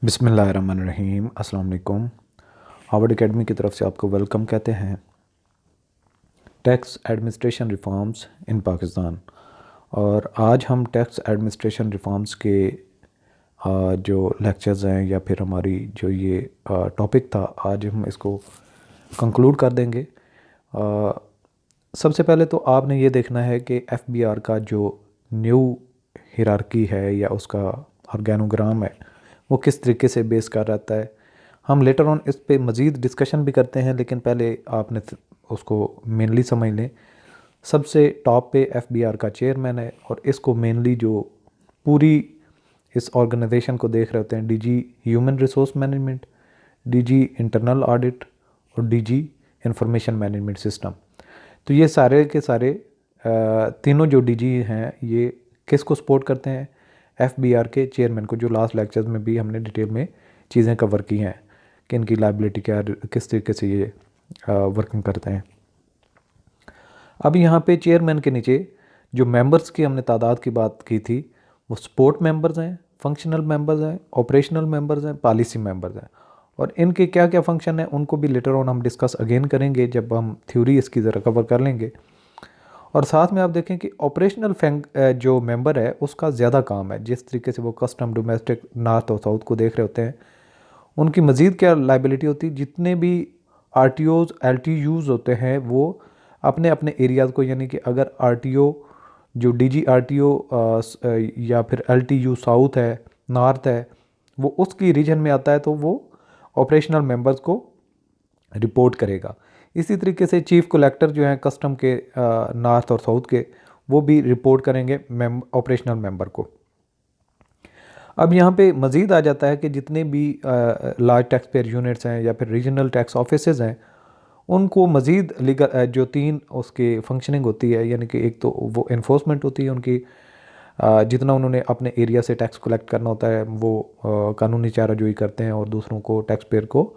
बिस्मिल्लाहिर्रहमानिर्रहीम। अस्सलाम वालेकुम। हार्वर्ड एकेडमी की तरफ से आपको वेलकम कहते हैं। Tax administration reforms in Pakistan. और आज हम टैक्स एडमिनिस्ट्रेशन रिफॉर्म्स के जो लेक्चर्स हैं या फिर हमारी जो ये टॉपिक था, आज हम इसको कंक्लूड कर देंगे। सबसे पहले तो आपने ये देखना है कि एफबीआर का जो न्यू हिरार्की है या उसका ऑर्गेनोग्राम है वो किस तरीके से बेस कर रहता है। हम लेटर ऑन इस पे मज़ीद डिस्कशन भी करते हैं, लेकिन पहले आपने उसको मेनली समझ लें। सबसे टॉप पे एफबीआर का चेयरमैन है और इसको मेनली जो पूरी इस ऑर्गेनाइजेशन को देख रहे होते हैं DG human resource management, DG internal audit और डीजी इंफॉर्मेशन मैनेजमेंट सिस्टम। तो ये सारे के सारे तीनों जो डीजी हैं ये किसको सपोर्ट करते हैं? एफबीआर के चेयरमैन को, जो लास्ट लेक्चर्स में भी हमने डिटेल में चीज़ें कवर की हैं कि इनकी लाइबिलिटी क्या, किस तरीके से ये वर्किंग करते हैं। अब यहाँ पे चेयरमैन के नीचे जो मेंबर्स की हमने तादाद की बात की थी वो सपोर्ट मेंबर्स हैं, फंक्शनल मेंबर्स हैं, ऑपरेशनल मेंबर्स हैं, पॉलिसी मेंबर्स हैं। और इनके क्या क्या फंक्शन है उनको भी लेटर ऑन हम डिस्कस अगेन करेंगे जब हम थ्योरी इसकी ज़रा कवर कर लेंगे। और साथ में आप देखें कि ऑपरेशनल जो मेंबर है उसका ज़्यादा काम है। जिस तरीके से वो कस्टम, डोमेस्टिक, नॉर्थ और साउथ को देख रहे होते हैं, उनकी मज़ीद क्या लाइबिलिटी होती है। जितने भी आरटीओज़ एलटीयूज़ होते हैं वो अपने अपने एरियाज़ को, यानी कि अगर आरटीओ जो डीजी आरटीओ या फिर एलटीयू साउथ है, नॉर्थ है, वो उसकी रीजन में आता है तो वो ऑपरेशनल मेंबर्स को रिपोर्ट करेगा। इसी तरीके से चीफ कलेक्टर जो हैं कस्टम के नॉर्थ और साउथ के, वो भी रिपोर्ट करेंगे ऑपरेशनल मेंबर को। अब यहाँ पे मज़ीद आ जाता है कि जितने भी लार्ज टैक्स पेयर यूनिट्स हैं या फिर रीजनल टैक्स ऑफिसेज हैं, उनको मज़ीद लीगल जो तीन उसके फंक्शनिंग होती है, यानी कि एक तो वो इन्फोर्समेंट होती है उनकी, जितना उन्होंने अपने एरिया से टैक्स कलेक्ट करना होता है वो कानूनी चाराजोई करते हैं, और दूसरों को, टैक्स पेयर को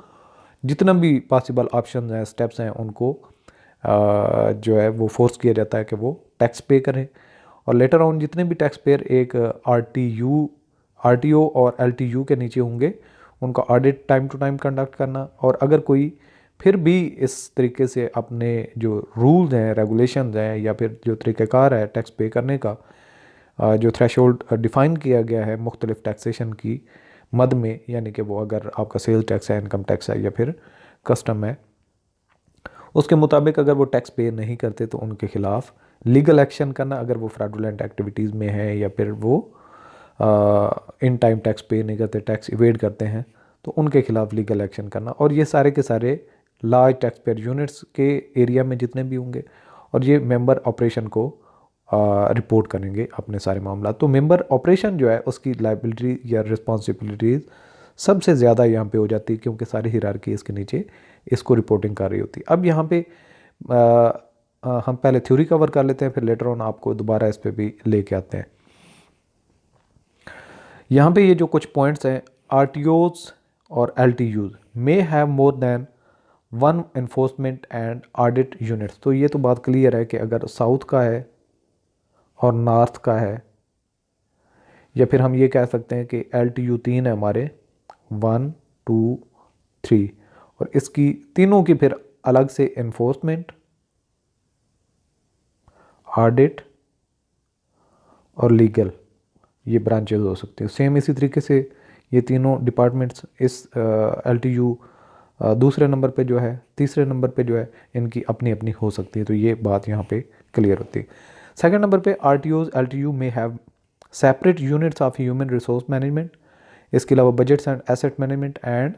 जितना भी पॉसिबल ऑप्शन हैं, स्टेप्स हैं, उनको जो है वो फोर्स किया जाता है कि वो टैक्स पे करें। और लेटर ऑन जितने भी टैक्स पेयर एक आरटीओ और एलटीयू के नीचे होंगे, उनका audit time to time conduct करना। और अगर कोई फिर भी इस तरीके से अपने जो रूल्स हैं, रेगुलेशंस हैं, या फिर जो तरीक़ाकार है टैक्स पे करने का, जो थ्रेशोल्ड डिफ़ाइन किया गया है मुख्तलिफ टैक्सेशन की मद में, यानी कि वो अगर आपका सेल्स टैक्स है, इनकम टैक्स है या फिर कस्टम है, उसके मुताबिक अगर वो टैक्स पे नहीं करते तो उनके ख़िलाफ़ लीगल एक्शन करना। अगर वो फ्रॉडुलेंट एक्टिविटीज़ में है या फिर वो इन टाइम टैक्स पे नहीं करते, टैक्स इवेड करते हैं, तो उनके ख़िलाफ़ लीगल एक्शन करना। और ये सारे के सारे लार्ज टैक्स पेयर यूनिट्स के एरिया में जितने भी होंगे, और ये मेंबर ऑपरेशन को रिपोर्ट करेंगे अपने सारे मामला। तो मेंबर ऑपरेशन जो है उसकी लाइबिलिटी या रिस्पॉन्सिबिलिटीज़ सबसे ज़्यादा यहाँ पे हो जाती है, क्योंकि सारी हिरार्की इसके नीचे इसको रिपोर्टिंग कर रही होती है। अब यहाँ पे हम पहले थ्योरी कवर कर लेते हैं, फिर लेटर ऑन आपको दोबारा इस पर भी लेके आते हैं। यहाँ पे ये जो कुछ पॉइंट्स हैं, आरटीओज़ और LTUs may have more than one enforcement and audit units. तो ये तो बात क्लियर है कि अगर साउथ का है और नॉर्थ का है, या फिर हम ये कह सकते हैं कि एलटीयू तीन है हमारे, 1 2 3, और इसकी तीनों की फिर अलग से इन्फोर्समेंट, ऑडिट और लीगल ये ब्रांचेज हो सकते हैं। सेम इसी तरीके से ये तीनों डिपार्टमेंट्स इस एलटीयू दूसरे नंबर पे जो है, तीसरे नंबर पे जो है, इनकी अपनी अपनी हो सकती है। तो ये बात यहाँ पे क्लियर होती है। सेकंड नंबर पे आरटीओज एलटीयू में have separate units of human resource management. इसके अलावा budgets and asset management and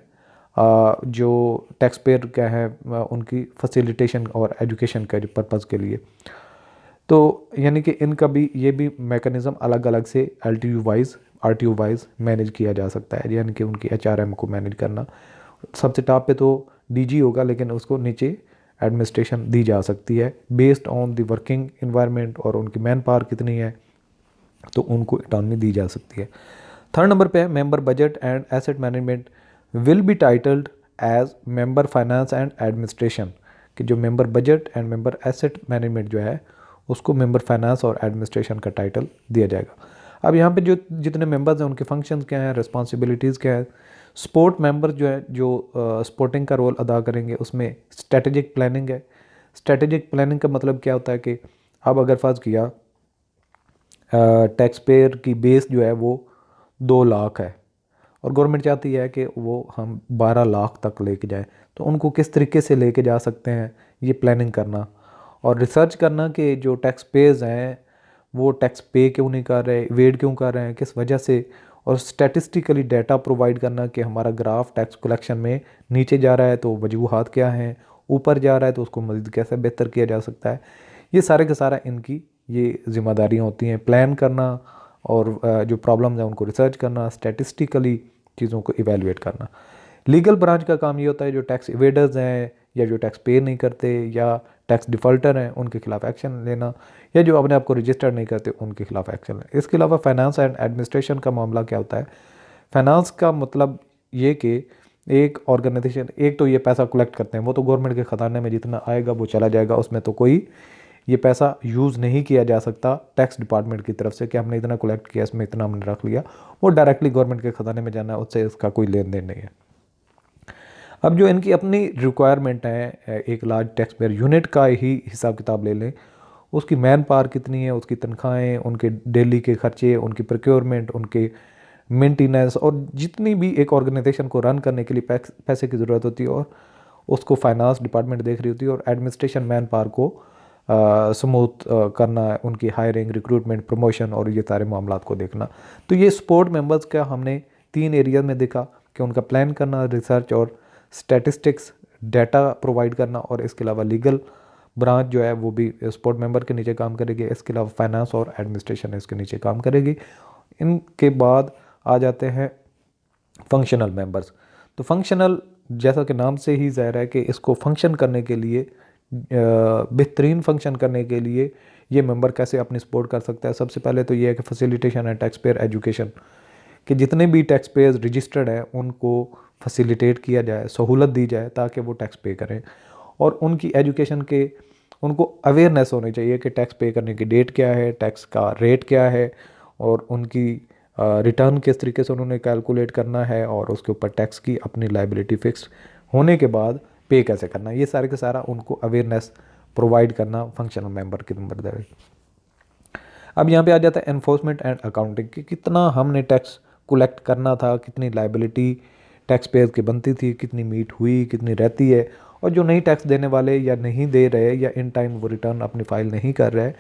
जो टैक्स पेयर क्या है उनकी फैसिलिटेशन और एजुकेशन के पर्पज़ के लिए। तो यानी कि इनका भी ये भी मैकेनिज़्म अलग अलग से एलटीयू वाइज, आरटीओ वाइज मैनेज किया जा सकता है, यानी कि उनकी एचआरएम को मैनेज करना। सबसे टॉप पे तो डीजी होगा, लेकिन उसको नीचे एडमिनिस्ट्रेशन दी जा सकती है based on the working environment, और उनकी मैन पावर कितनी है तो उनको इकॉनमी दी जा सकती है। थर्ड नंबर पे है member budget and asset management will be titled as member finance and administration, कि जो member budget and member asset management जो है उसको मेंबर फाइनेंस और एडमिनिस्ट्रेशन का टाइटल दिया जाएगा। अब यहाँ पे जो जितने मेंबर्स हैं उनके फंक्शंस क्या हैं, रिस्पॉन्सिबिलिटीज़ क्या है। सपोर्ट मेंबर जो है, जो सपोर्टिंग का रोल अदा करेंगे, उसमें स्ट्रेटेजिक प्लानिंग है। स्ट्रेटेजिक प्लानिंग का मतलब क्या होता है कि अब अगर फ़र्ज़ किया टैक्स पेयर की बेस जो है वो 2 लाख है और गवर्नमेंट चाहती है कि वो हम 12 लाख तक लेके जाए, तो उनको किस तरीके से लेके जा सकते हैं, ये प्लानिंग करना और रिसर्च करना कि जो टैक्स पेयर्स हैं वो टैक्स पे क्यों नहीं कर रहे, वेट क्यों कर रहे हैं, किस वजह से, और स्टैटिस्टिकली डाटा प्रोवाइड करना कि हमारा ग्राफ टैक्स कलेक्शन में नीचे जा रहा है तो वजूहात क्या हैं, ऊपर जा रहा है तो उसको मज़ीद कैसे बेहतर किया जा सकता है। ये सारे के सारा इनकी ये ज़िम्मेदारियाँ होती हैं, प्लान करना और जो प्रॉब्लम्स हैं उनको रिसर्च करना, स्टैटिस्टिकली चीज़ों को इवेलुएट करना। लीगल ब्रांच का काम ये होता है जो टैक्स इवेडर्स हैं या जो टैक्स पे नहीं करते या टैक्स डिफ़ॉल्टर हैं उनके खिलाफ एक्शन लेना, या जो अपने आप को रजिस्टर नहीं करते उनके खिलाफ एक्शन लेना। इसके अलावा फाइनेंस एंड एडमिनिस्ट्रेशन का मामला क्या होता है? फाइनेंस का मतलब ये कि एक ऑर्गेनाइजेशन, एक तो ये पैसा कलेक्ट करते हैं, वो तो गवर्नमेंट के ख़जाने में जितना आएगा वो चला जाएगा, उसमें तो कोई ये पैसा यूज़ नहीं किया जा सकता टैक्स डिपार्टमेंट की तरफ से कि हमने इतना कलेक्ट किया, इसमें इतना हमने रख लिया, वो डायरेक्टली गवर्नमेंट के ख़जाने में जाना है, उससे इसका कोई लेन देन नहीं है। अब जो इनकी अपनी रिक्वायरमेंट है, एक लार्ज टैक्स पेयर यूनिट का ही हिसाब किताब ले लें, उसकी मैन पावर कितनी है, उसकी तनख्वाहें, उनके डेली के खर्चे, उनकी प्रोक्योरमेंट, उनके मेंटेनेंस और जितनी भी एक ऑर्गेनाइजेशन को रन करने के लिए पैसे की ज़रूरत होती है, और उसको फाइनेंस डिपार्टमेंट देख रही होती है, और एडमिनिस्ट्रेशन मैन पावर को स्मूथ करना है, उनकी हायरिंग, रिक्रूटमेंट, प्रमोशन और ये सारे मामलात को देखना। तो ये सपोर्ट मेंबर्स का हमने 3 एरिया में देखा कि उनका प्लान करना, रिसर्च और स्टैटिस्टिक्स, डाटा प्रोवाइड करना, और इसके अलावा लीगल ब्रांच जो है वो भी सपोर्ट मेंबर के नीचे काम करेगी, इसके अलावा फाइनेंस और एडमिनिस्ट्रेशन इसके नीचे काम करेगी। इनके बाद आ जाते हैं फंक्शनल मेंबर्स। तो फंक्शनल, जैसा कि नाम से ही ज़ाहिर है कि इसको फंक्शन करने के लिए, बेहतरीन फंक्शन करने के लिए ये मेंबर कैसे अपनी सपोर्ट कर सकता है। सबसे पहले तो ये है कि facilitation and tax payer education, कि जितने भी टैक्स पेयर्स रजिस्टर्ड हैं उनको फैसिलिटेट किया जाए, सहूलत दी जाए ताकि वो टैक्स पे करें, और उनकी एजुकेशन के, उनको अवेयरनेस होनी चाहिए कि टैक्स पे करने की डेट क्या है, टैक्स का रेट क्या है, और उनकी रिटर्न किस तरीके से उन्होंने कैलकुलेट करना है, और उसके ऊपर टैक्स की अपनी लाइबिलिटी फिक्स होने के बाद पे कैसे करना है। ये सारे का सारा उनको अवेयरनेस प्रोवाइड करना फंक्शनल मेंबर की जिम्मेदारी। अब यहाँ पे आ जाता है एनफोर्समेंट एंड अकाउंटिंग, कि कितना हमने टैक्स कलेक्ट करना था, कितनी लाइबिलिटी टैक्स पेयर की बनती थी, कितनी मीट हुई, कितनी रहती है, और जो नहीं टैक्स देने वाले या नहीं दे रहे या इन टाइम वो रिटर्न अपनी फाइल नहीं कर रहे,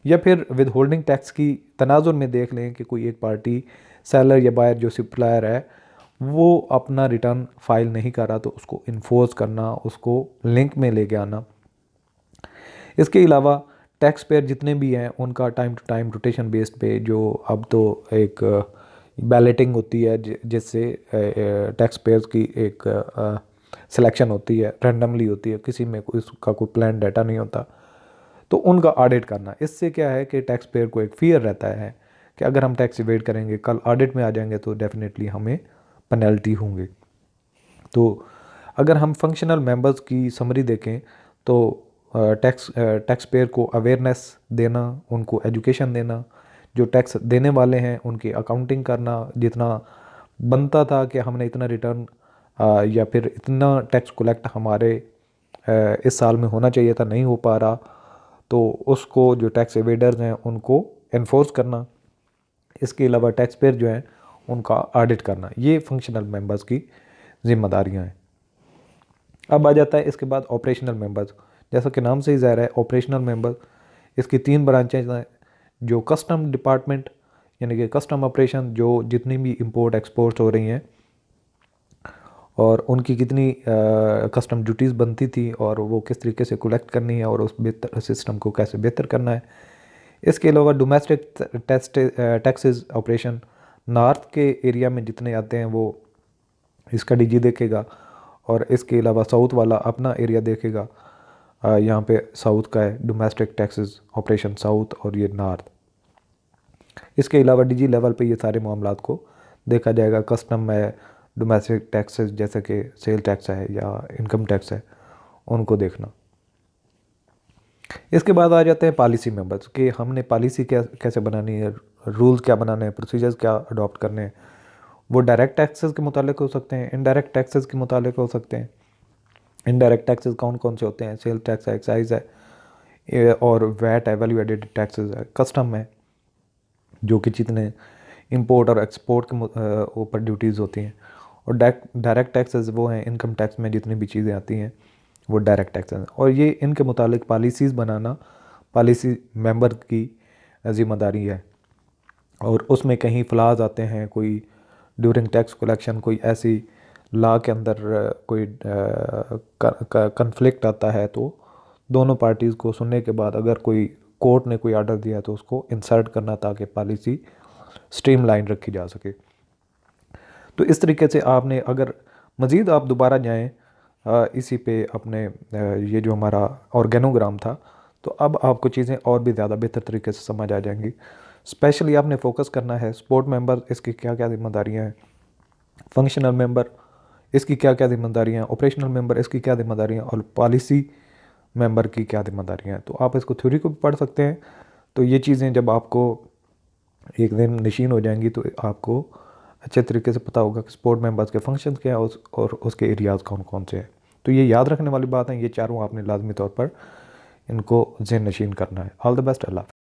या फिर विद होल्डिंग टैक्स की तनाजुर में देख लें कि कोई एक पार्टी, सेलर या बायर जो सप्लायर है, वो अपना रिटर्न फाइल नहीं कर रहा, तो उसको इन्फोर्स करना, उसको लिंक में लेके आना। इसके अलावा टैक्स पेयर जितने भी हैं उनका time to time rotation based पे, जो अब तो एक बैलेटिंग होती है जिससे टैक्स पेयर्स की एक सिलेक्शन होती है, रैंडमली होती है, किसी में कोई उसका कोई प्लान डाटा नहीं होता, तो उनका ऑडिट करना। इससे क्या है कि टैक्स पेयर को एक फियर रहता है कि अगर हम टैक्स इवेट करेंगे, कल ऑडिट में आ जाएंगे तो डेफिनेटली हमें पेनल्टी होंगे। तो अगर हम फंक्शनल मेंबर्स की समरी देखें तो टैक्स पेयर को अवेयरनेस देना, उनको एजुकेशन देना, जो टैक्स देने वाले हैं उनकी अकाउंटिंग करना, जितना बनता था कि हमने इतना रिटर्न या फिर इतना टैक्स कलेक्ट हमारे इस साल में होना चाहिए था, नहीं हो पा रहा, तो उसको जो टैक्स एवेडर्स हैं उनको एनफोर्स करना। इसके अलावा टैक्स पेयर जो हैं उनका ऑडिट करना, ये फंक्शनल मेंबर्स की जिम्मेदारियां हैं। अब आ जाता है इसके बाद ऑपरेशनल मेंबर्स। जैसा कि नाम से ही ज़ाहिर है, ऑपरेशनल मेंबर, इसकी 3 ब्रांचेज हैं, जो कस्टम डिपार्टमेंट यानी कि कस्टम ऑपरेशन, जो जितनी भी इंपोर्ट एक्सपोर्ट्स हो रही हैं और उनकी कितनी कस्टम ड्यूटीज़ बनती थी और वो किस तरीके से कलेक्ट करनी है और उस बेहतर सिस्टम को कैसे बेहतर करना है। इसके अलावा डोमेस्टिक टैक्सेस ऑपरेशन, नॉर्थ के एरिया में जितने आते हैं वो इसका डीजी देखेगा, और इसके अलावा साउथ वाला अपना एरिया देखेगा। यहाँ पे साउथ का है डोमेस्टिक टैक्सेस ऑपरेशन साउथ, और ये नॉर्थ। इसके अलावा डीजी लेवल पे ये सारे मामलात को देखा जाएगा। कस्टम है, डोमेस्टिक टैक्सेस जैसे कि सेल टैक्स है या इनकम टैक्स है, उनको देखना। इसके बाद आ जाते हैं पॉलिसी मेंबर्स, कि हमने पॉलिसी क्या कैसे बनानी है, रूल्स क्या बनाने हैं, प्रोसीजर्स क्या अडॉप्ट करने हैं, वो डायरेक्ट टैक्सेस के मुतालिक हो सकते हैं, इनडायरेक्ट टैक्सेस के मुतालिक हो सकते हैं। इनडायरेक्ट टैक्सेस कौन कौन से होते हैं? सेल टैक्स है, एक्साइज है, और वैट है, वैल्यू एडेड टैक्सेस है, कस्टम है, जो कि जितने इंपोर्ट और एक्सपोर्ट के ऊपर ड्यूटीज़ होती हैं। और डायरेक्ट टैक्सेस वो हैं, इनकम टैक्स में जितनी भी चीज़ें आती हैं वो डायरेक्ट टैक्सेस हैं। और ये इनके मुतालिक पॉलिसीज़ बनाना पॉलिसी मेंबर की ज़िम्मेदारी है। और उसमें कहीं फ्लाज आते हैं, कोई ड्यूरिंग टैक्स कलेक्शन कोई ऐसी लॉ के अंदर कोई कन्फ्लिक्ट आता है, तो दोनों पार्टीज़ को सुनने के बाद अगर कोई कोर्ट ने कोई आर्डर दिया तो उसको इंसर्ट करना, ताकि पॉलिसी स्ट्रीमलाइन रखी जा सके। तो इस तरीके से आपने, अगर मज़ीद आप दोबारा जाएं इसी पे अपने ये जो हमारा ऑर्गेनोग्राम था, तो अब आपको चीज़ें और भी ज़्यादा बेहतर तरीके से समझ आ जाएंगी। स्पेशली आपने फोकस करना है सपोर्ट मेंबर, इसकी क्या क्या जिम्मेदारियाँ हैं, फंक्शनल मेंबर इसकी क्या क्या जिम्मेदारियाँ हैं, ऑपरेशनल मेंबर इसकी क्या जिम्मेदारियाँ, और पॉलिसी मेंबर की क्या जिम्मेदारियाँ हैं। तो आप इसको थ्योरी को भी पढ़ सकते हैं। तो ये चीज़ें जब आपको एक दिन नशीन हो जाएंगी तो आपको अच्छे तरीके से पता होगा कि स्पोर्ट मेंबर्स के फंक्शन क्या है और उसके एरियाज़ कौन कौन से हैं। तो ये याद रखने वाली बात है, ये चारों आपने लाजमी तौर पर इनको ज़हन नशीन करना है। All the best, Allah.